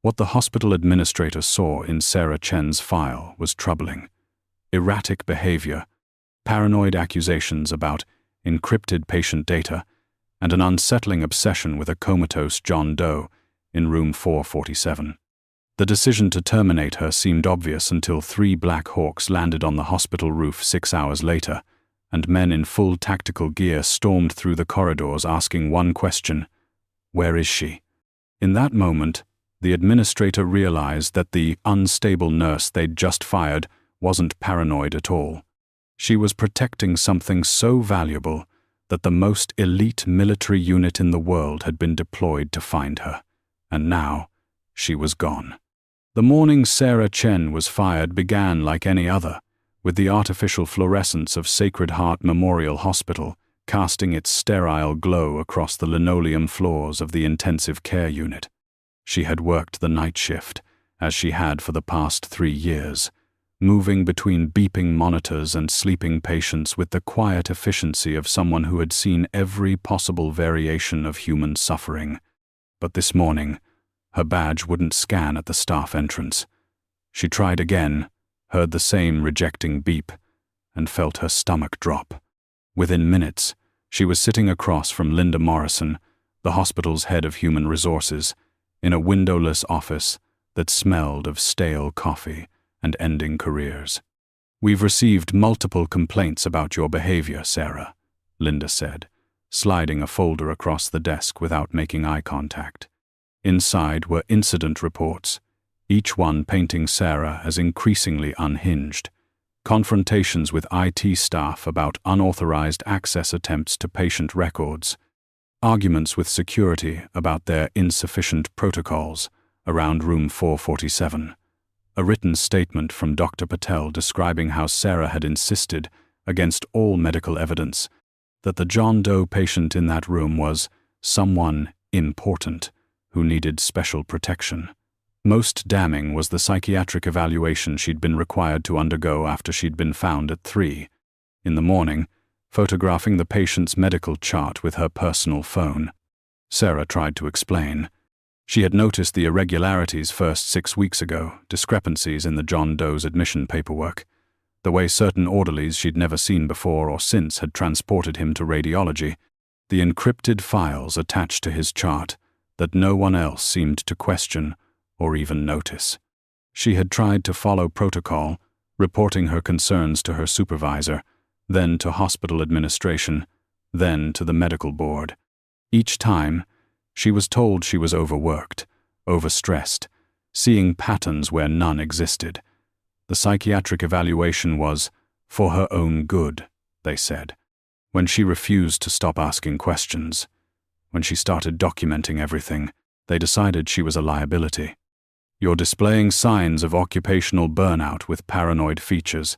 What the hospital administrator saw in Sarah Chen's file was troubling. Erratic behavior, paranoid accusations about encrypted patient data, and an unsettling obsession with a comatose John Doe in room 447. The decision to terminate her seemed obvious until 3 Black Hawks landed on the hospital roof 6 hours later, and men in full tactical gear stormed through the corridors asking one question: where is she? In that moment, the administrator realized that the unstable nurse they'd just fired wasn't paranoid at all. She was protecting something so valuable that the most elite military unit in the world had been deployed to find her, and now she was gone. The morning Sarah Chen was fired began like any other, with the artificial fluorescence of Sacred Heart Memorial Hospital casting its sterile glow across the linoleum floors of the intensive care unit. She had worked the night shift, as she had for the past 3 years, moving between beeping monitors and sleeping patients with the quiet efficiency of someone who had seen every possible variation of human suffering. But this morning, her badge wouldn't scan at the staff entrance. She tried again, heard the same rejecting beep, and felt her stomach drop. Within minutes, she was sitting across from Linda Morrison, the hospital's head of human resources, in a windowless office that smelled of stale coffee and ending careers. "We've received multiple complaints about your behavior, Sarah," Linda said, sliding a folder across the desk without making eye contact. Inside were incident reports, each one painting Sarah as increasingly unhinged. Confrontations with IT staff about unauthorized access attempts to patient records. Arguments with security about their insufficient protocols around room 447. A written statement from Dr. Patel describing how Sarah had insisted, against all medical evidence, that the John Doe patient in that room was someone important who needed special protection. Most damning was the psychiatric evaluation she'd been required to undergo after she'd been found at 3 in the morning, photographing the patient's medical chart with her personal phone. Sarah tried to explain. She had noticed the irregularities first 6 weeks ago, discrepancies in the John Doe's admission paperwork, the way certain orderlies she'd never seen before or since had transported him to radiology, the encrypted files attached to his chart that no one else seemed to question or even notice. She had tried to follow protocol, reporting her concerns to her supervisor, then to hospital administration, then to the medical board. Each time, she was told she was overworked, overstressed, seeing patterns where none existed. The psychiatric evaluation was for her own good, they said. When she refused to stop asking questions, when she started documenting everything, they decided she was a liability. "You're displaying signs of occupational burnout with paranoid features,"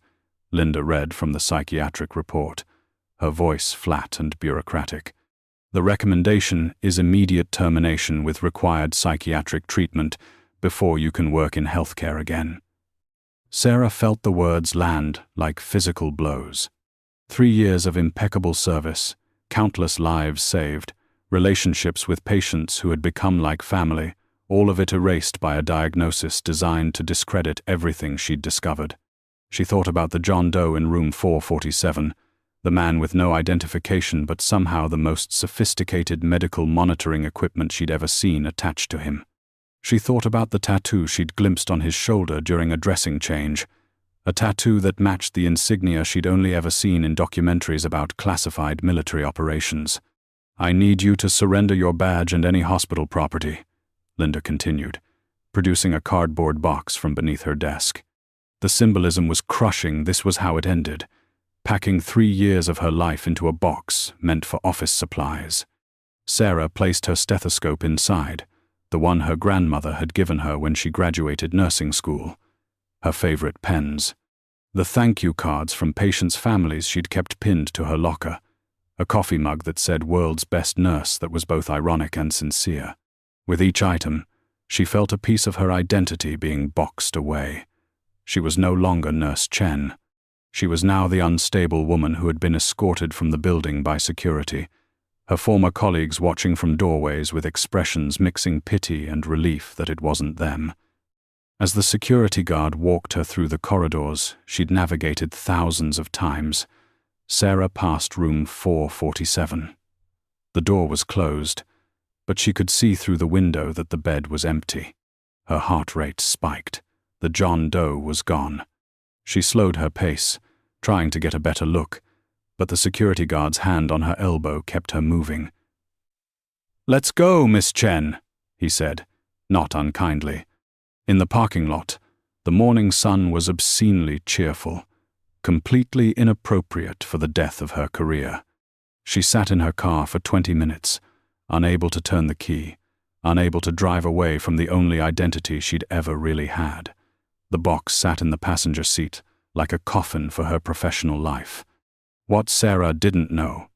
Linda read from the psychiatric report, her voice flat and bureaucratic. "The recommendation is immediate termination with required psychiatric treatment before you can work in healthcare again." Sarah felt the words land like physical blows. 3 years of impeccable service, countless lives saved, relationships with patients who had become like family, all of it erased by a diagnosis designed to discredit everything she'd discovered. She thought about the John Doe in room 447, the man with no identification but somehow the most sophisticated medical monitoring equipment she'd ever seen attached to him. She thought about the tattoo she'd glimpsed on his shoulder during a dressing change, a tattoo that matched the insignia she'd only ever seen in documentaries about classified military operations. "I need you to surrender your badge and any hospital property," Linda continued, producing a cardboard box from beneath her desk. The symbolism was crushing. This was how it ended, packing 3 years of her life into a box meant for office supplies. Sarah placed her stethoscope inside, the one her grandmother had given her when she graduated nursing school, her favorite pens, the thank you cards from patients' families she'd kept pinned to her locker, a coffee mug that said "World's Best Nurse" that was both ironic and sincere. With each item, she felt a piece of her identity being boxed away. She was no longer Nurse Chen. She was now the unstable woman who had been escorted from the building by security, her former colleagues watching from doorways with expressions mixing pity and relief that it wasn't them. As the security guard walked her through the corridors she'd navigated thousands of times, Sarah passed room 447. The door was closed, but she could see through the window that the bed was empty. Her heart rate spiked. The John Doe was gone. She slowed her pace, trying to get a better look, but the security guard's hand on her elbow kept her moving. "Let's go, Miss Chen," he said, not unkindly. In the parking lot, the morning sun was obscenely cheerful, completely inappropriate for the death of her career. She sat in her car for 20 minutes, unable to turn the key, unable to drive away from the only identity she'd ever really had. The box sat in the passenger seat, like a coffin for her professional life. What Sarah didn't know,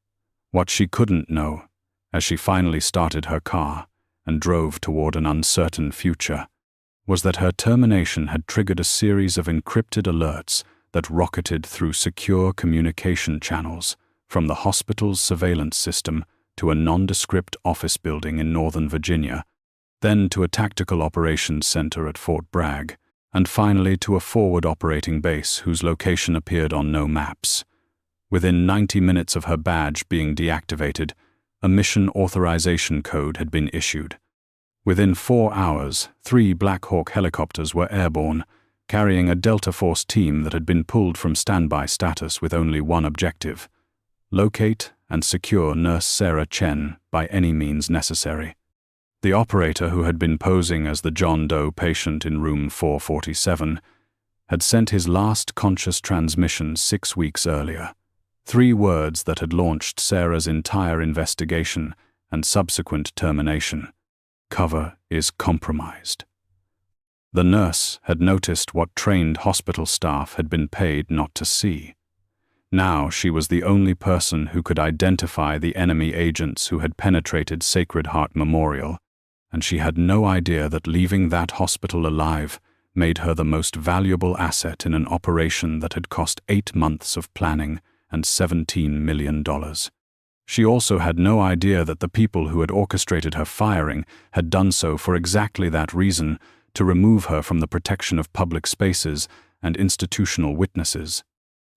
what she couldn't know, as she finally started her car and drove toward an uncertain future, was that her termination had triggered a series of encrypted alerts that rocketed through secure communication channels from the hospital's surveillance system to a nondescript office building in Northern Virginia, then to a tactical operations center at Fort Bragg, and finally to a forward operating base whose location appeared on no maps. Within 90 minutes of her badge being deactivated, a mission authorization code had been issued. Within 4 hours, 3 Black Hawk helicopters were airborne, carrying a Delta Force team that had been pulled from standby status with only one objective: locate and secure Nurse Sarah Chen by any means necessary. The operator who had been posing as the John Doe patient in room 447 had sent his last conscious transmission 6 weeks earlier. 3 words that had launched Sarah's entire investigation and subsequent termination: "Cover is compromised." The nurse had noticed what trained hospital staff had been paid not to see. Now she was the only person who could identify the enemy agents who had penetrated Sacred Heart Memorial, and she had no idea that leaving that hospital alive made her the most valuable asset in an operation that had cost 8 months of planning and $17 million. She also had no idea that the people who had orchestrated her firing had done so for exactly that reason, to remove her from the protection of public spaces and institutional witnesses.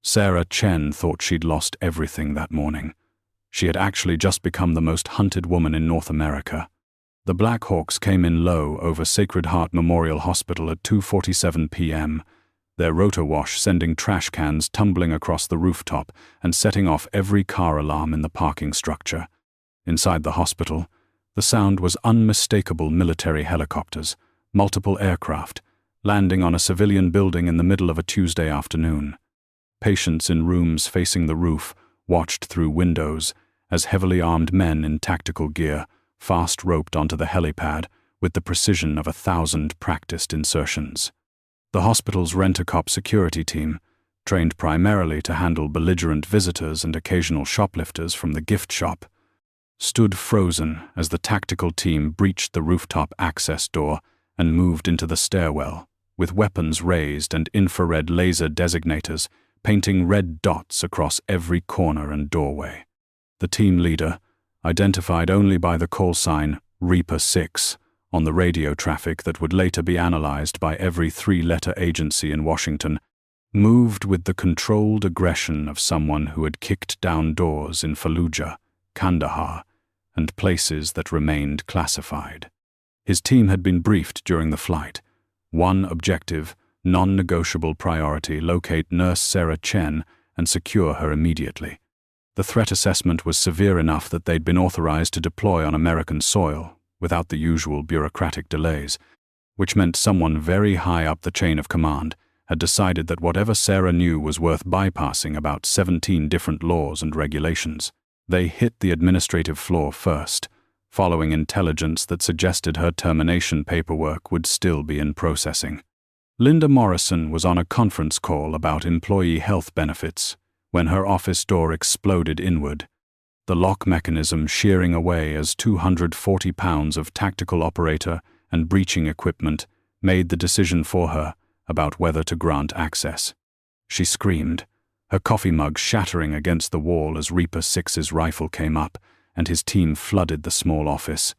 Sarah Chen thought she'd lost everything that morning. She had actually just become the most hunted woman in North America. The Black Hawks came in low over Sacred Heart Memorial Hospital at 2:47 p.m., their rotor wash sending trash cans tumbling across the rooftop and setting off every car alarm in the parking structure. Inside the hospital, the sound was unmistakable military helicopters, multiple aircraft, landing on a civilian building in the middle of a Tuesday afternoon. Patients in rooms facing the roof watched through windows as heavily armed men in tactical gear fast roped onto the helipad with the precision of 1,000 practiced insertions. The hospital's rent-a-cop security team, trained primarily to handle belligerent visitors and occasional shoplifters from the gift shop, stood frozen as the tactical team breached the rooftop access door and moved into the stairwell, with weapons raised and infrared laser designators painting red dots across every corner and doorway. The team leader, identified only by the call sign Reaper 6 on the radio traffic that would later be analyzed by every 3-letter agency in Washington, moved with the controlled aggression of someone who had kicked down doors in Fallujah, Kandahar, and places that remained classified. His team had been briefed during the flight. One objective, non-negotiable priority: locate Nurse Sarah Chen and secure her immediately. The threat assessment was severe enough that they'd been authorized to deploy on American soil without the usual bureaucratic delays, which meant someone very high up the chain of command had decided that whatever Sarah knew was worth bypassing about 17 different laws and regulations. They hit the administrative floor first, following intelligence that suggested her termination paperwork would still be in processing. Linda Morrison was on a conference call about employee health benefits when her office door exploded inward, the lock mechanism shearing away as 240 pounds of tactical operator and breaching equipment made the decision for her about whether to grant access. She screamed, her coffee mug shattering against the wall as Reaper 6's rifle came up, and his team flooded the small office,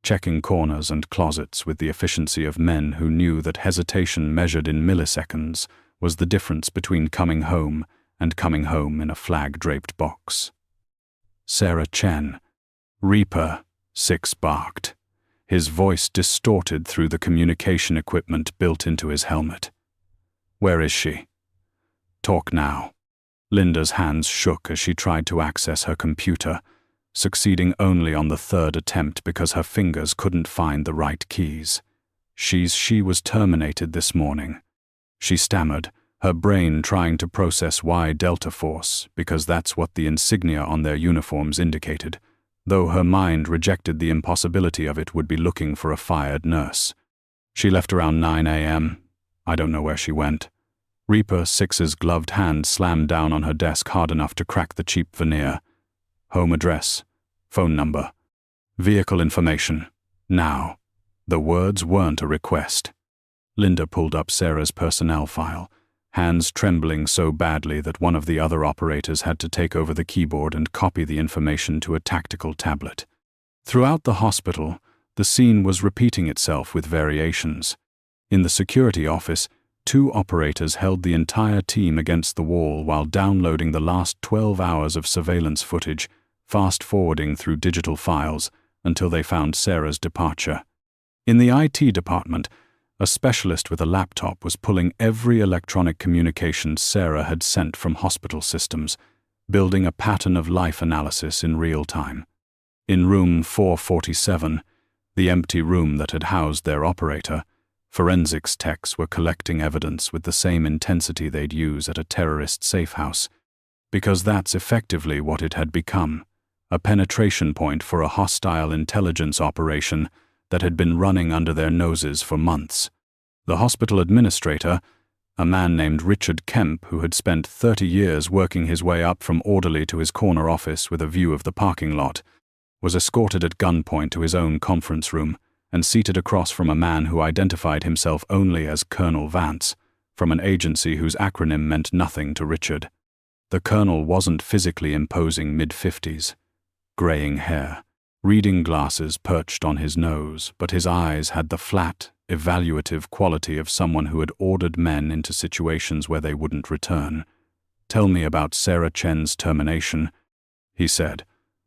checking corners and closets with the efficiency of men who knew that hesitation measured in milliseconds was the difference between coming home and coming home in a flag-draped box. Sarah Chen. "Reaper," Six barked, his voice distorted through the communication equipment built into his helmet. "Where is she?" "Talk now." Linda's hands shook as she tried to access her computer, succeeding only on the third attempt because her fingers couldn't find the right keys. She was terminated this morning. She stammered, her brain trying to process why Delta Force, because that's what the insignia on their uniforms indicated, though her mind rejected the impossibility of it would be looking for a fired nurse. "She left around 9 a.m. I don't know where she went." Reaper Six's gloved hand slammed down on her desk hard enough to crack the cheap veneer. "Home address, phone number, vehicle information, now." The words weren't a request. Linda pulled up Sarah's personnel file, hands trembling so badly that one of the other operators had to take over the keyboard and copy the information to a tactical tablet. Throughout the hospital, the scene was repeating itself with variations. In the security office, 2 operators held the entire team against the wall while downloading the last 12 hours of surveillance footage, fast-forwarding through digital files until they found Sarah's departure. In the IT department, a specialist with a laptop was pulling every electronic communication Sarah had sent from hospital systems, building a pattern of life analysis in real time. In room 447, the empty room that had housed their operator, forensics techs were collecting evidence with the same intensity they'd use at a terrorist safe house, because that's effectively what it had become, a penetration point for a hostile intelligence operation that had been running under their noses for months. The hospital administrator, a man named Richard Kemp who had spent 30 years working his way up from orderly to his corner office with a view of the parking lot, was escorted at gunpoint to his own conference room and seated across from a man who identified himself only as Colonel Vance, from an agency whose acronym meant nothing to Richard. The colonel wasn't physically imposing mid-50s, graying hair, reading glasses perched on his nose, but his eyes had the flat, evaluative quality of someone who had ordered men into situations where they wouldn't return. "Tell me about Sarah Chen's termination," he said,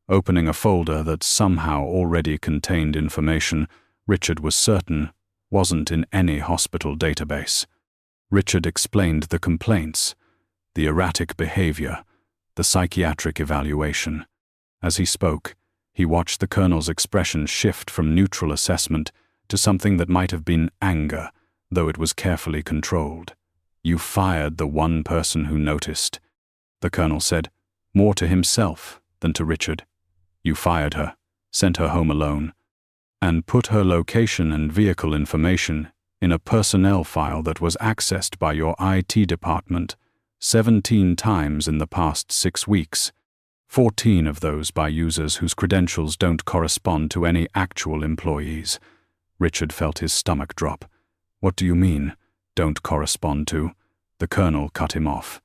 opening a folder that somehow already contained information Richard was certain wasn't in any hospital database. Richard explained the complaints, the erratic behavior, the psychiatric evaluation. As he spoke, he watched the colonel's expression shift from neutral assessment to something that might have been anger, though it was carefully controlled. "You fired the one person who noticed," the colonel said, more to himself than to Richard. "You fired her, sent her home alone, and put her location and vehicle information in a personnel file that was accessed by your IT department 17 times in the past 6 weeks. 14 of those by users whose credentials don't correspond to any actual employees." Richard felt his stomach drop. "What do you mean, don't correspond to?" The colonel cut him off.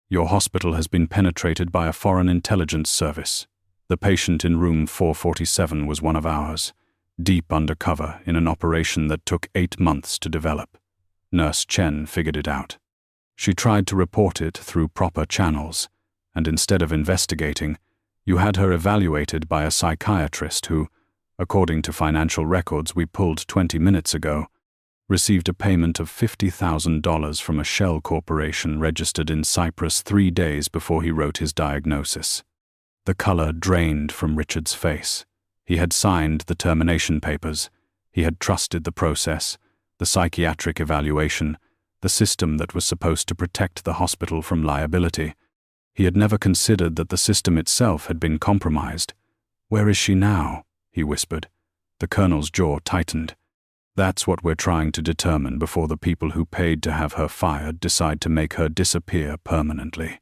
"Your hospital has been penetrated by a foreign intelligence service. The patient in room 447 was one of ours, deep undercover in an operation that took 8 months to develop. Nurse Chen figured it out. She tried to report it through proper channels, and instead of investigating, you had her evaluated by a psychiatrist who, according to financial records we pulled 20 minutes ago, received a payment of $50,000 from a shell corporation registered in Cyprus 3 days before he wrote his diagnosis." The color drained from Richard's face. He had signed the termination papers. He had trusted the process, the psychiatric evaluation, the system that was supposed to protect the hospital from liability. He had never considered that the system itself had been compromised. "Where is she now?" he whispered. The colonel's jaw tightened. "That's what we're trying to determine before the people who paid to have her fired decide to make her disappear permanently.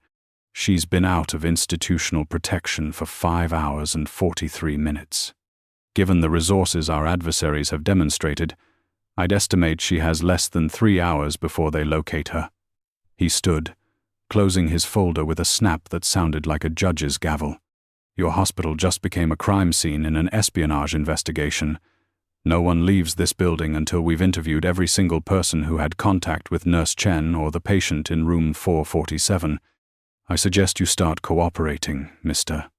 She's been out of institutional protection for 5 hours and 43 minutes. Given the resources our adversaries have demonstrated, I'd estimate she has less than 3 hours before they locate her." He stood, closing his folder with a snap that sounded like a judge's gavel. Your hospital just became a crime scene in an espionage investigation. No one leaves this building until we've interviewed every single person who had contact with Nurse Chen or the patient in room 447. I suggest you start cooperating, Mr.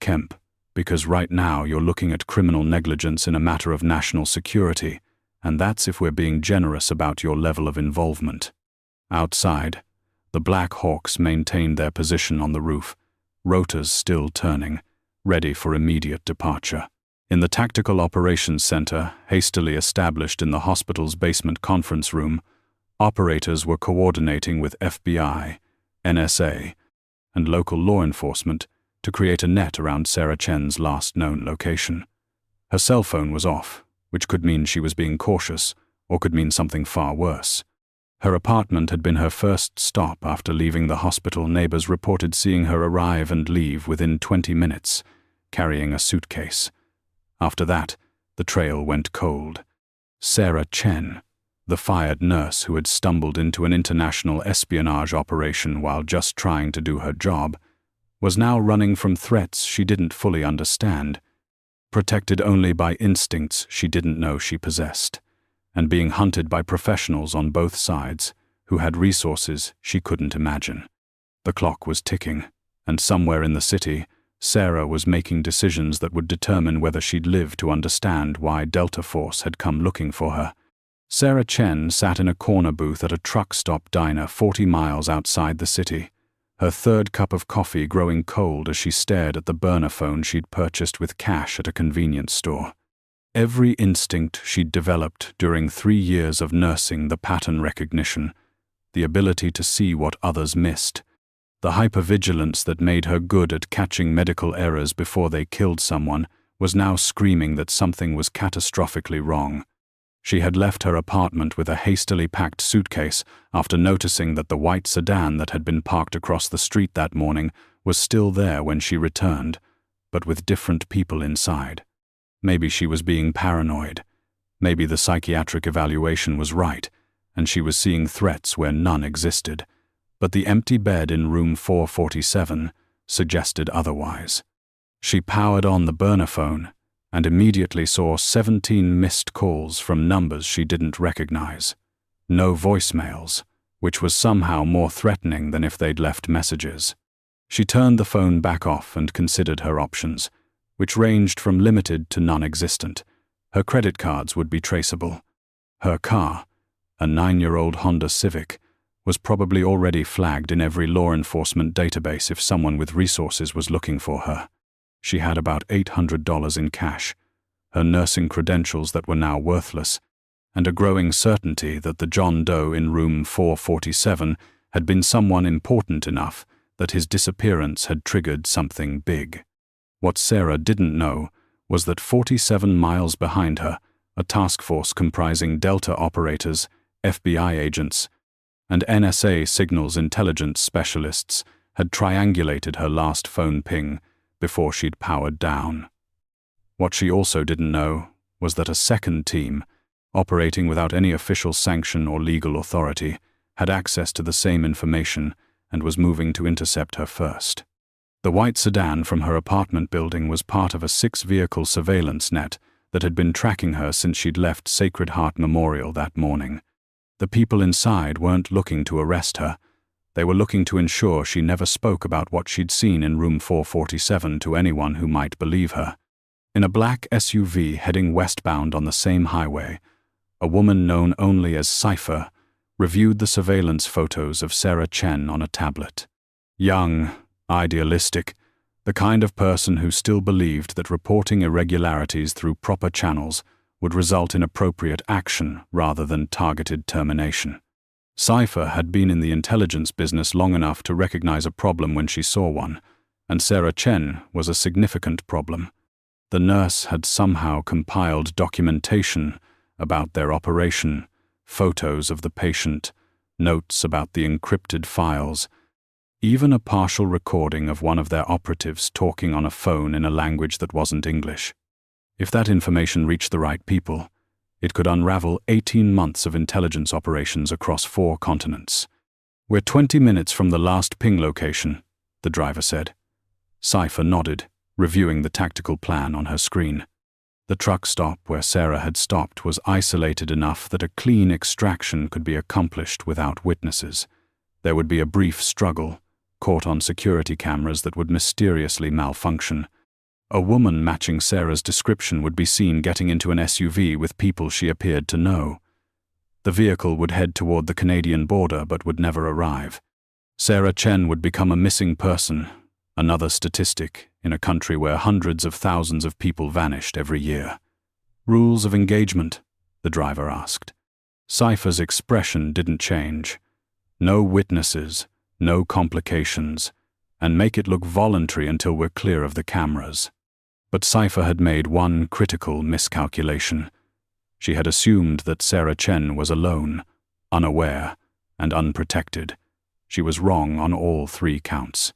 Kemp, because right now you're looking at criminal negligence in a matter of national security, and that's if we're being generous about your level of involvement. Outside, the Black Hawks maintained their position on the roof, rotors still turning, ready for immediate departure. In the Tactical Operations Center, hastily established in the hospital's basement conference room, operators were coordinating with FBI, NSA, and local law enforcement to create a net around Sarah Chen's last known location. Her cell phone was off, which could mean she was being cautious, or could mean something far worse. Her apartment had been her first stop after leaving the hospital. Neighbors reported seeing her arrive and leave within 20 minutes, carrying a suitcase. After that, the trail went cold. Sarah Chen, the fired nurse who had stumbled into an international espionage operation while just trying to do her job, was now running from threats she didn't fully understand, protected only by instincts she didn't know she possessed, and being hunted by professionals on both sides who had resources she couldn't imagine. The clock was ticking, and somewhere in the city, Sarah was making decisions that would determine whether she'd live to understand why Delta Force had come looking for her. Sarah Chen sat in a corner booth at a truck stop diner 40 miles outside the city, her third cup of coffee growing cold as she stared at the burner phone she'd purchased with cash at a convenience store. Every instinct she'd developed during 3 years of nursing the pattern recognition, the ability to see what others missed, the hypervigilance that made her good at catching medical errors before they killed someone, was now screaming that something was catastrophically wrong. She had left her apartment with a hastily packed suitcase after noticing that the white sedan that had been parked across the street that morning was still there when she returned, but with different people inside. Maybe she was being paranoid. Maybe the psychiatric evaluation was right, and she was seeing threats where none existed. But the empty bed in room 447 suggested otherwise. She powered on the burner phone and immediately saw 17 missed calls from numbers she didn't recognize. No voicemails, which was somehow more threatening than if they'd left messages. She turned the phone back off and considered her options, which ranged from limited to non-existent. Her credit cards would be traceable. Her car, a 9-year-old Honda Civic, was probably already flagged in every law enforcement database if someone with resources was looking for her. She had about $800 in cash, her nursing credentials that were now worthless, and a growing certainty that the John Doe in room 447 had been someone important enough that his disappearance had triggered something big. What Sarah didn't know was that 47 miles behind her, a task force comprising Delta operators, FBI agents, and NSA signals intelligence specialists had triangulated her last phone ping before she'd powered down. What she also didn't know was that a second team, operating without any official sanction or legal authority, had access to the same information and was moving to intercept her first. The white sedan from her apartment building was part of a 6-vehicle surveillance net that had been tracking her since she'd left Sacred Heart Memorial that morning. The people inside weren't looking to arrest her. They were looking to ensure she never spoke about what she'd seen in room 447 to anyone who might believe her. In a black SUV heading westbound on the same highway, a woman known only as Cypher reviewed the surveillance photos of Sarah Chen on a tablet. Young, idealistic, the kind of person who still believed that reporting irregularities through proper channels would result in appropriate action rather than targeted termination. Cypher had been in the intelligence business long enough to recognize a problem when she saw one, and Sarah Chen was a significant problem. The nurse had somehow compiled documentation about their operation, photos of the patient, notes about the encrypted files, even a partial recording of one of their operatives talking on a phone in a language that wasn't English. If that information reached the right people, it could unravel 18 months of intelligence operations across 4 continents. "We're 20 minutes from the last ping location," the driver said. Cypher nodded, reviewing the tactical plan on her screen. The truck stop where Sarah had stopped was isolated enough that a clean extraction could be accomplished without witnesses. There would be a brief struggle, caught on security cameras that would mysteriously malfunction. A woman matching Sarah's description would be seen getting into an SUV with people she appeared to know. The vehicle would head toward the Canadian border but would never arrive. Sarah Chen would become a missing person, another statistic in a country where hundreds of thousands of people vanished every year. Rules of engagement? The driver asked. Cypher's expression didn't change. No witnesses, no complications, and make it look voluntary until we're clear of the cameras. But Cypher had made one critical miscalculation. She had assumed that Sarah Chen was alone, unaware, and unprotected. She was wrong on all 3 counts.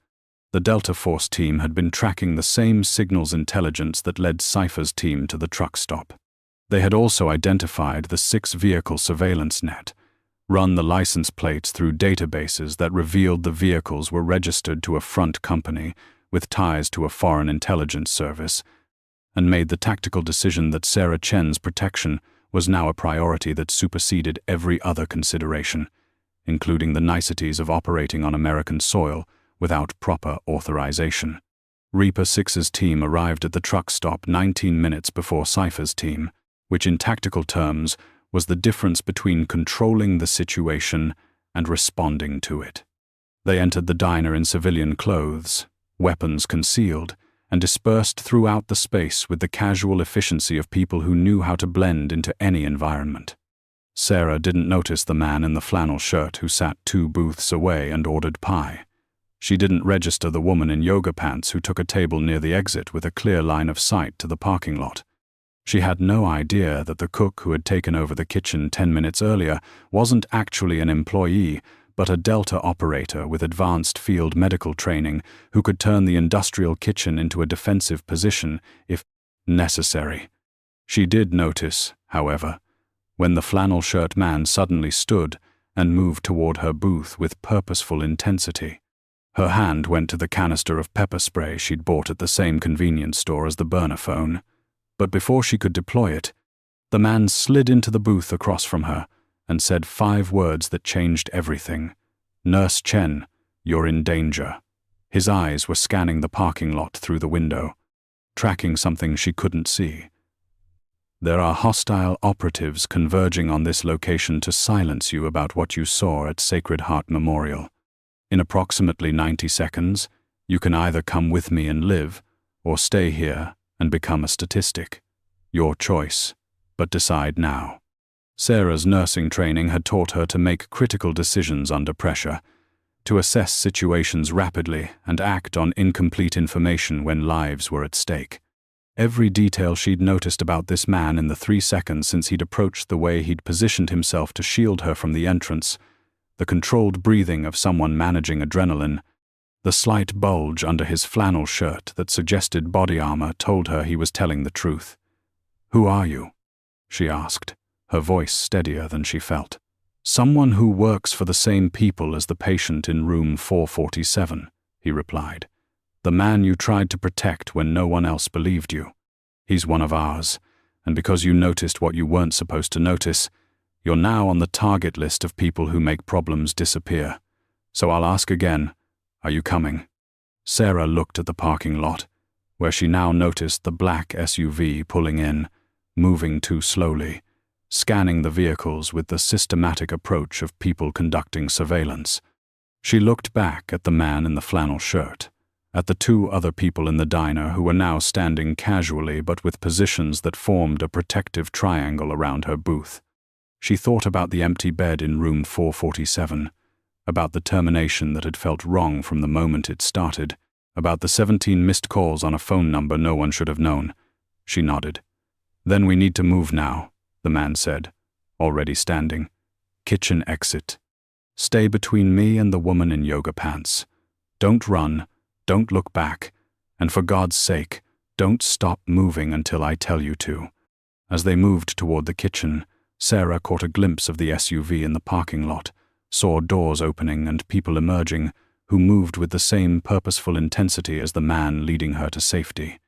The Delta Force team had been tracking the same signals intelligence that led Cypher's team to the truck stop. They had also identified the 6-vehicle surveillance net, run the license plates through databases that revealed the vehicles were registered to a front company with ties to a foreign intelligence service, and made the tactical decision that Sarah Chen's protection was now a priority that superseded every other consideration, including the niceties of operating on American soil without proper authorization. Reaper 6's team arrived at the truck stop 19 minutes before Cypher's team, which in tactical terms was the difference between controlling the situation and responding to it. They entered the diner in civilian clothes, weapons concealed, and dispersed throughout the space with the casual efficiency of people who knew how to blend into any environment. Sarah didn't notice the man in the flannel shirt who sat 2 booths away and ordered pie. She didn't register the woman in yoga pants who took a table near the exit with a clear line of sight to the parking lot. She had no idea that the cook who had taken over the kitchen 10 minutes earlier wasn't actually an employee, but a Delta operator with advanced field medical training who could turn the industrial kitchen into a defensive position if necessary. She did notice, however, when the flannel shirt man suddenly stood and moved toward her booth with purposeful intensity. Her hand went to the canister of pepper spray she'd bought at the same convenience store as the burner phone, but before she could deploy it, the man slid into the booth across from her and said 5 words that changed everything. "Nurse Chen, you're in danger." His eyes were scanning the parking lot through the window, tracking something she couldn't see. "There are hostile operatives converging on this location to silence you about what you saw at Sacred Heart Memorial. In approximately 90 seconds, you can either come with me and live, or stay here and become a statistic. Your choice, but decide now." Sarah's nursing training had taught her to make critical decisions under pressure, to assess situations rapidly and act on incomplete information when lives were at stake. Every detail she'd noticed about this man in the 3 seconds since he'd approached, the way he'd positioned himself to shield her from the entrance, the controlled breathing of someone managing adrenaline, the slight bulge under his flannel shirt that suggested body armor, told her he was telling the truth. "Who are you?" she asked, her voice steadier than she felt. "Someone who works for the same people as the patient in room 447, he replied. "The man you tried to protect when no one else believed you. He's one of ours, and because you noticed what you weren't supposed to notice, you're now on the target list of people who make problems disappear. So I'll ask again, are you coming?" Sarah looked at the parking lot, where she now noticed the black SUV pulling in, moving too slowly, scanning the vehicles with the systematic approach of people conducting surveillance. She looked back at the man in the flannel shirt, at the 2 other people in the diner who were now standing casually but with positions that formed a protective triangle around her booth. She thought about the empty bed in room 447, about the termination that had felt wrong from the moment it started, about the 17 missed calls on a phone number no one should have known. She nodded. "Then we need to move now," the man said, already standing. "Kitchen exit. Stay between me and the woman in yoga pants. Don't run, don't look back, and for God's sake, don't stop moving until I tell you to." As they moved toward the kitchen, Sarah caught a glimpse of the SUV in the parking lot, saw doors opening and people emerging, who moved with the same purposeful intensity as the man leading her to safety.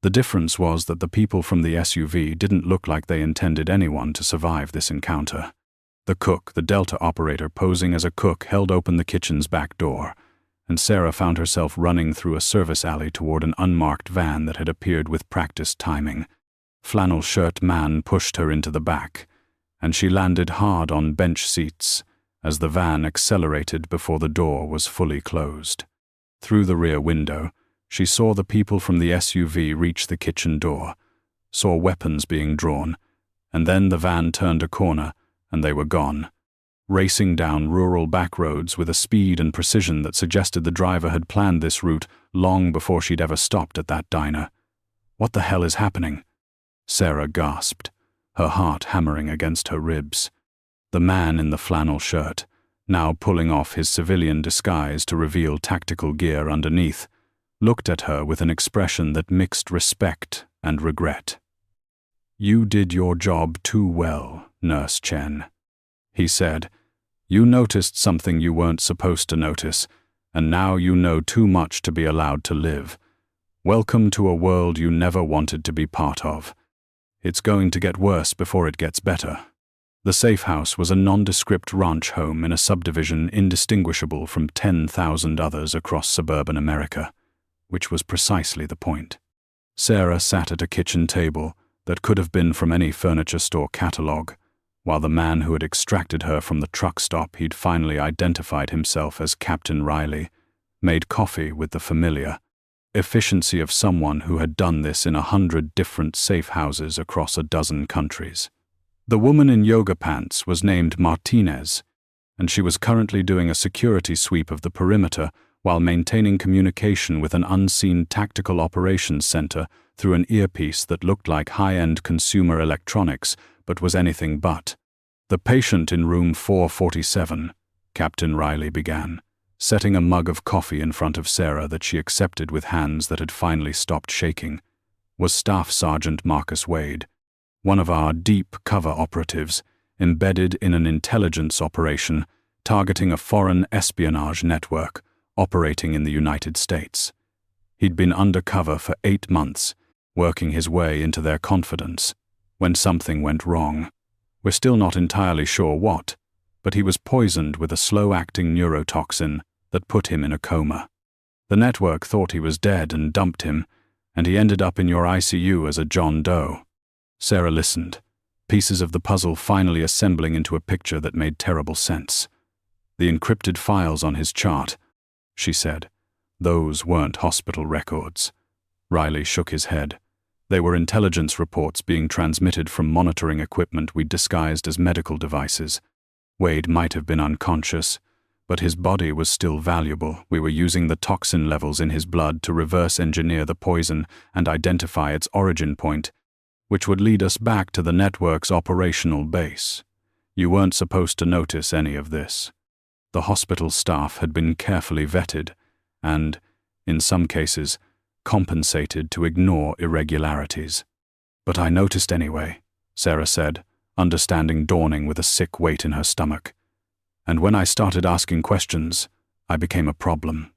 The difference was that the people from the SUV didn't look like they intended anyone to survive this encounter. The cook, the Delta operator posing as a cook, held open the kitchen's back door, and Sarah found herself running through a service alley toward an unmarked van that had appeared with practiced timing. Flannel shirt man pushed her into the back, and she landed hard on bench seats as the van accelerated before the door was fully closed. Through the rear window, she saw the people from the SUV reach the kitchen door, saw weapons being drawn, and then the van turned a corner and they were gone, racing down rural back roads with a speed and precision that suggested the driver had planned this route long before she'd ever stopped at that diner. What the hell is happening? Sarah gasped, her heart hammering against her ribs. The man in the flannel shirt, now pulling off his civilian disguise to reveal tactical gear underneath, looked at her with an expression that mixed respect and regret. "You did your job too well, Nurse Chen," he said. "You noticed something you weren't supposed to notice, and now you know too much to be allowed to live. Welcome to a world you never wanted to be part of. It's going to get worse before it gets better." The safe house was a nondescript ranch home in a subdivision indistinguishable from 10,000 others across suburban America, which was precisely the point. Sarah sat at a kitchen table that could have been from any furniture store catalog, while the man who had extracted her from the truck stop he'd finally identified himself as Captain Riley made coffee with the familiar efficiency of someone who had done this in 100 different safe houses across a dozen countries. The woman in yoga pants was named Martinez, and she was currently doing a security sweep of the perimeter while maintaining communication with an unseen tactical operations center through an earpiece that looked like high-end consumer electronics but was anything but. "The patient in room 447, Captain Riley began, setting a mug of coffee in front of Sarah that she accepted with hands that had finally stopped shaking, was Staff Sergeant Marcus Wade, one of our deep cover operatives, embedded in an intelligence operation targeting a foreign espionage network operating in the United States. He'd been undercover for 8 months, working his way into their confidence, when something went wrong. We're still not entirely sure what, but he was poisoned with a slow-acting neurotoxin that put him in a coma. The network thought he was dead and dumped him, and he ended up in your ICU as a John Doe." Sarah listened, pieces of the puzzle finally assembling into a picture that made terrible sense. "The encrypted files on his chart," she said. "Those weren't hospital records." Riley shook his head. "They were intelligence reports being transmitted from monitoring equipment we'd disguised as medical devices. Wade might have been unconscious, but his body was still valuable. We were using the toxin levels in his blood to reverse engineer the poison and identify its origin point, which would lead us back to the network's operational base. You weren't supposed to notice any of this. The hospital staff had been carefully vetted and, in some cases, compensated to ignore irregularities. But I noticed anyway," Sarah said, understanding dawning with a sick weight in her stomach. "And when I started asking questions, I became a problem."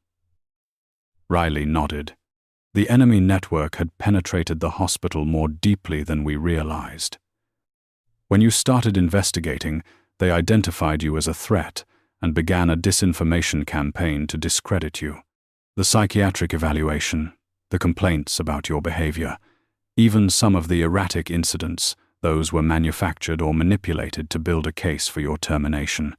Riley nodded. "The enemy network had penetrated the hospital more deeply than we realized. When you started investigating, they identified you as a threat and began a disinformation campaign to discredit you. The psychiatric evaluation, the complaints about your behavior, even some of the erratic incidents, those were manufactured or manipulated to build a case for your termination.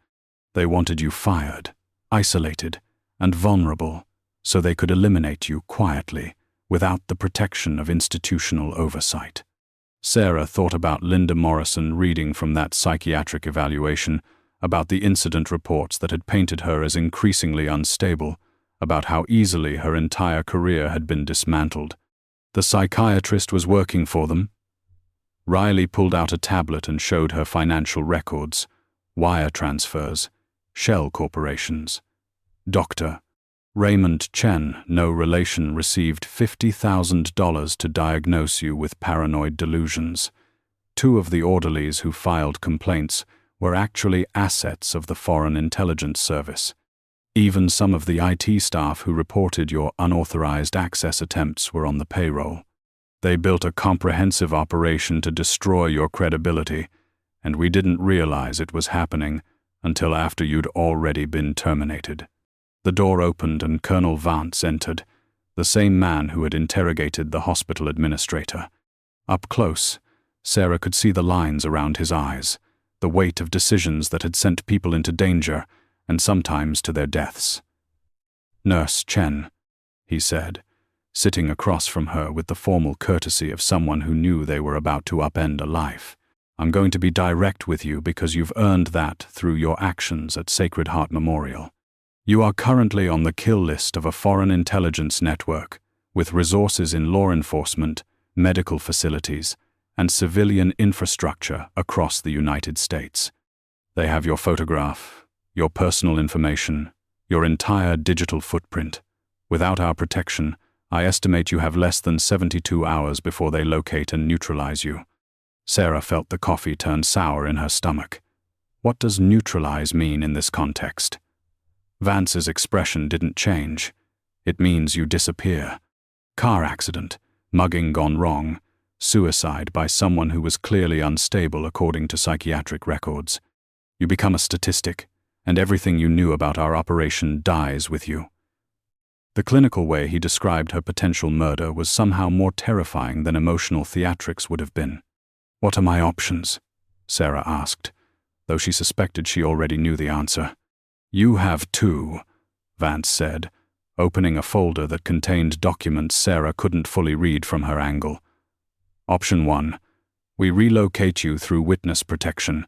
They wanted you fired, isolated, and vulnerable, so they could eliminate you quietly, without the protection of institutional oversight." Sarah thought about Linda Morrison reading from that psychiatric evaluation, about the incident reports that had painted her as increasingly unstable, about how easily her entire career had been dismantled. The psychiatrist was working for them. Riley pulled out a tablet and showed her financial records, wire transfers, shell corporations. "Dr. Raymond Chen, no relation, received $50,000 to diagnose you with paranoid delusions. 2 of the orderlies who filed complaints were actually assets of the Foreign Intelligence Service. Even some of the IT staff who reported your unauthorized access attempts were on the payroll. They built a comprehensive operation to destroy your credibility, and we didn't realize it was happening until after you'd already been terminated. The door opened and Colonel Vance entered, the same man who had interrogated the hospital administrator. Up close, Sarah could see the lines around his eyes, the weight of decisions that had sent people into danger and sometimes to their deaths. "Nurse Chen," he said, sitting across from her with the formal courtesy of someone who knew they were about to upend a life. "I'm going to be direct with you because you've earned that through your actions at Sacred Heart Memorial. You are currently on the kill list of a foreign intelligence network with resources in law enforcement, medical facilities, and civilian infrastructure across the United States. They have your photograph, your personal information, your entire digital footprint. Without our protection, I estimate you have less than 72 hours before they locate and neutralize you." Sarah felt the coffee turn sour in her stomach. What does neutralize mean in this context? Vance's expression didn't change. It means you disappear. Car accident, mugging gone wrong, suicide by someone who was clearly unstable according to psychiatric records. You become a statistic, and everything you knew about our operation dies with you. The clinical way he described her potential murder was somehow more terrifying than emotional theatrics would have been. "What are my options?" Sarah asked, though she suspected she already knew the answer. "You have two," Vance said, opening a folder that contained documents Sarah couldn't fully read from her angle. "Option 1. We relocate you through witness protection.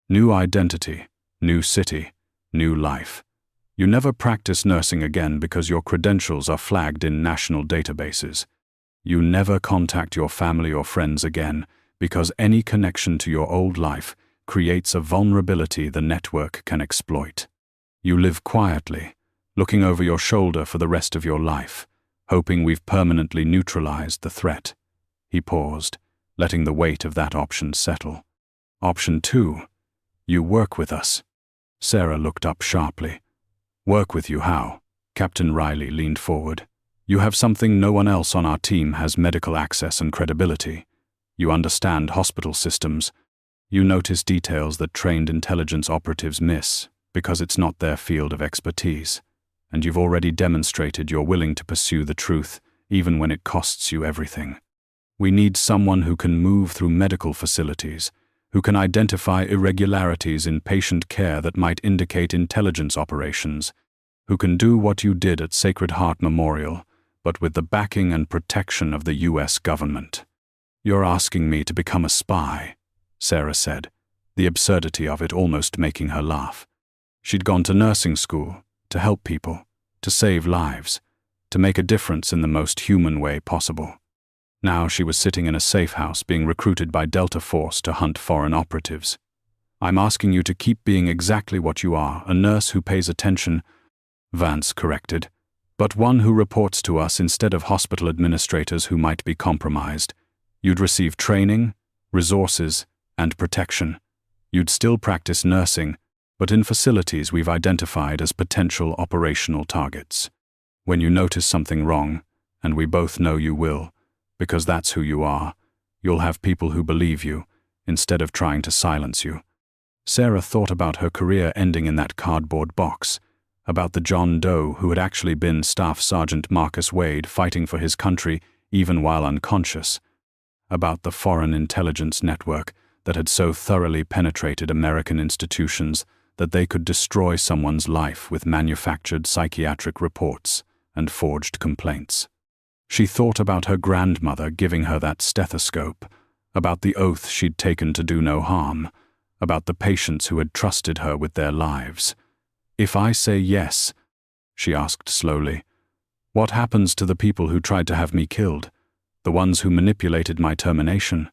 New identity, new city, new life. You never practice nursing again because your credentials are flagged in national databases. You never contact your family or friends again because any connection to your old life creates a vulnerability the network can exploit. You live quietly, looking over your shoulder for the rest of your life, hoping we've permanently neutralized the threat." He paused, letting the weight of that option settle. "Option 2. You work with us." Sarah looked up sharply. "Work with you how?" Captain Riley leaned forward. "You have something no one else on our team has: medical access and credibility. You understand hospital systems. You notice details that trained intelligence operatives miss because it's not their field of expertise. And you've already demonstrated you're willing to pursue the truth, even when it costs you everything. We need someone who can move through medical facilities, who can identify irregularities in patient care that might indicate intelligence operations, who can do what you did at Sacred Heart Memorial, but with the backing and protection of the US government." "You're asking me to become a spy," Sarah said, the absurdity of it almost making her laugh. She'd gone to nursing school, to help people, to save lives, to make a difference in the most human way possible. Now she was sitting in a safe house being recruited by Delta Force to hunt foreign operatives. "I'm asking you to keep being exactly what you are, a nurse who pays attention," Vance corrected, "but one who reports to us instead of hospital administrators who might be compromised. You'd receive training, resources, and protection. You'd still practice nursing, but in facilities we've identified as potential operational targets. When you notice something wrong, and we both know you will, because that's who you are, you'll have people who believe you, instead of trying to silence you." Sarah thought about her career ending in that cardboard box, about the John Doe who had actually been Staff Sergeant Marcus Wade fighting for his country even while unconscious, about the foreign intelligence network that had so thoroughly penetrated American institutions that they could destroy someone's life with manufactured psychiatric reports and forged complaints. She thought about her grandmother giving her that stethoscope, about the oath she'd taken to do no harm, about the patients who had trusted her with their lives. "If I say yes," she asked slowly, "what happens to the people who tried to have me killed, the ones who manipulated my termination?"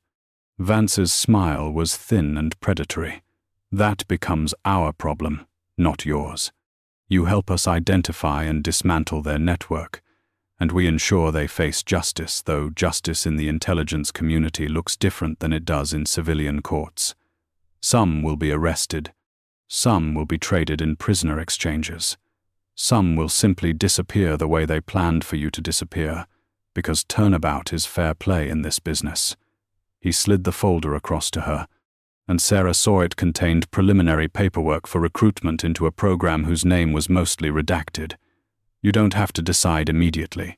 Vance's smile was thin and predatory. "That becomes our problem, not yours. You help us identify and dismantle their network, and we ensure they face justice, though justice in the intelligence community looks different than it does in civilian courts. Some will be arrested. Some will be traded in prisoner exchanges. Some will simply disappear the way they planned for you to disappear, because turnabout is fair play in this business. He slid the folder across to her, and Sarah saw it contained preliminary paperwork for recruitment into a program whose name was mostly redacted. You don't have to decide immediately.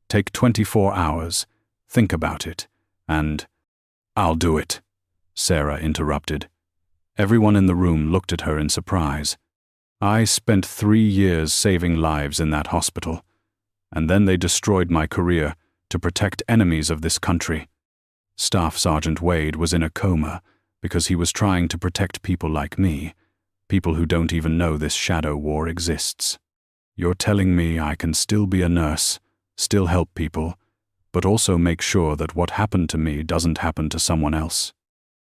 Take 24 hours, think about it, and— "I'll do it," Sarah interrupted. Everyone in the room looked at her in surprise. "I spent 3 years saving lives in that hospital, and then they destroyed my career to protect enemies of this country." Staff Sergeant Wade was in a coma because he was trying to protect people like me, people who don't even know this shadow war exists. You're telling me I can still be a nurse, still help people, but also make sure that what happened to me doesn't happen to someone else?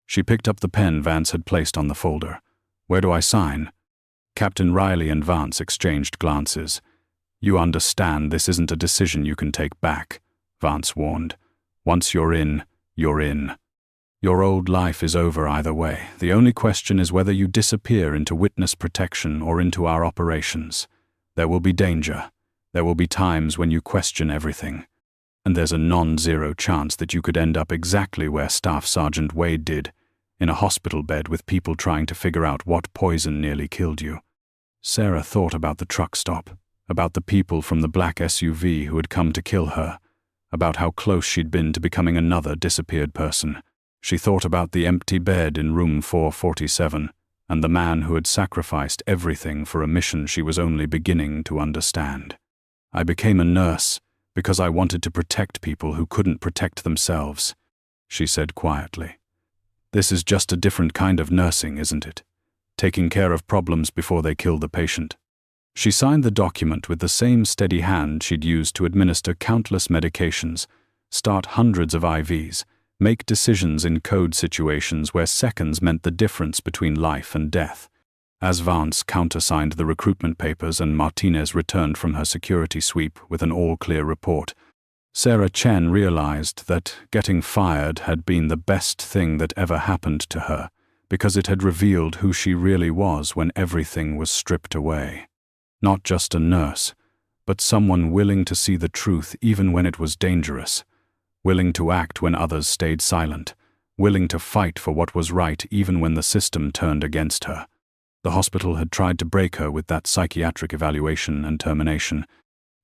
She picked up the pen Vance had placed on the folder. "Where do I sign?" Captain Riley and Vance exchanged glances. "You understand this isn't a decision you can take back," Vance warned. "Once you're in, you're in. Your old life is over either way. The only question is whether you disappear into witness protection or into our operations. There will be danger. There will be times when you question everything. And there's a non-zero chance that you could end up exactly where Staff Sergeant Wade did, in a hospital bed with people trying to figure out what poison nearly killed you." Sarah thought about the truck stop, about the people from the black SUV who had come to kill her, about how close she'd been to becoming another disappeared person. She thought about the empty bed in room 447, and the man who had sacrificed everything for a mission she was only beginning to understand. "I became a nurse because I wanted to protect people who couldn't protect themselves," she said quietly. "This is just a different kind of nursing, isn't it? Taking care of problems before they kill the patient." She signed the document with the same steady hand she'd used to administer countless medications, start hundreds of IVs, make decisions in code situations where seconds meant the difference between life and death. As Vance countersigned the recruitment papers and Martinez returned from her security sweep with an all-clear report, Sarah Chen realized that getting fired had been the best thing that ever happened to her, because it had revealed who she really was when everything was stripped away. Not just a nurse, but someone willing to see the truth even when it was dangerous, willing to act when others stayed silent, willing to fight for what was right even when the system turned against her. The hospital had tried to break her with that psychiatric evaluation and termination.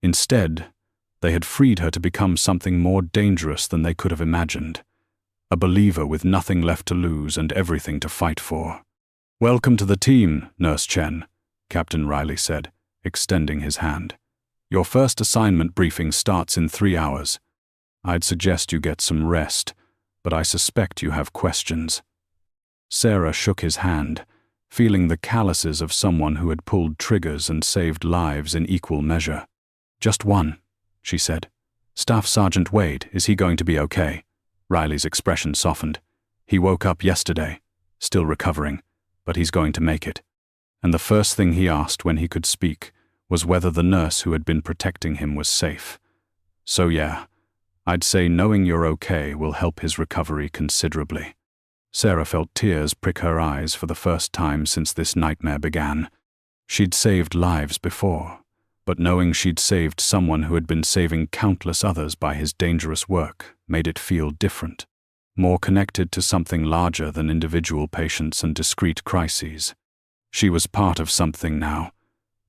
Instead, they had freed her to become something more dangerous than they could have imagined. A believer with nothing left to lose and everything to fight for. "Welcome to the team, Nurse Chen," Captain Riley said, extending his hand. "Your first assignment briefing starts in 3 hours. I'd suggest you get some rest, but I suspect you have questions." Sarah shook his hand, feeling the calluses of someone who had pulled triggers and saved lives in equal measure. "Just one," she said. "Staff Sergeant Wade, is he going to be okay?" Riley's expression softened. "He woke up yesterday, still recovering, but he's going to make it." And the first thing he asked when he could speak was whether the nurse who had been protecting him was safe. "So yeah, I'd say knowing you're okay will help his recovery considerably." Sarah felt tears prick her eyes for the first time since this nightmare began. She'd saved lives before, but knowing she'd saved someone who had been saving countless others by his dangerous work made it feel different, more connected to something larger than individual patients and discrete crises. She was part of something now,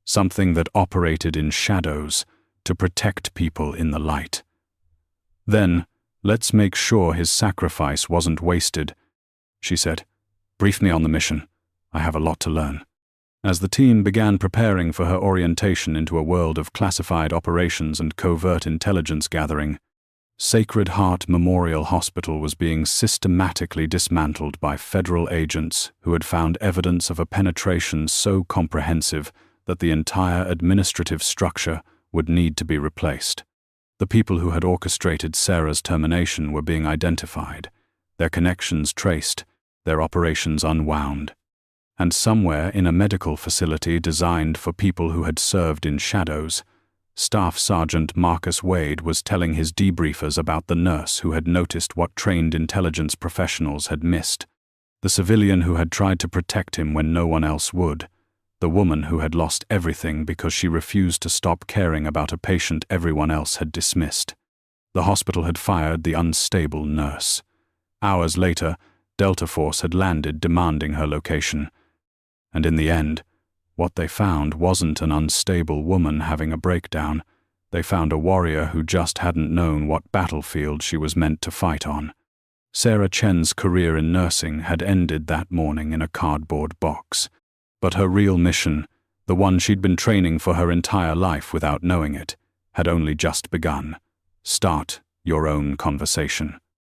something that operated in shadows to protect people in the light. "Then, let's make sure his sacrifice wasn't wasted," she said. "Brief me on the mission. I have a lot to learn." As the team began preparing for her orientation into a world of classified operations and covert intelligence gathering, Sacred Heart Memorial Hospital was being systematically dismantled by federal agents who had found evidence of a penetration so comprehensive that the entire administrative structure would need to be replaced. The people who had orchestrated Sarah's termination were being identified, their connections traced, their operations unwound. And somewhere in a medical facility designed for people who had served in shadows, Staff Sergeant Marcus Wade was telling his debriefers about the nurse who had noticed what trained intelligence professionals had missed, the civilian who had tried to protect him when no one else would, the woman who had lost everything because she refused to stop caring about a patient everyone else had dismissed. The hospital had fired the unstable nurse. Hours later, Delta Force had landed demanding her location. And in the end, what they found wasn't an unstable woman having a breakdown. They found a warrior who just hadn't known what battlefield she was meant to fight on. Sarah Chen's career in nursing had ended that morning in a cardboard box. But her real mission, the one she'd been training for her entire life without knowing it, had only just begun. Start your own conversation.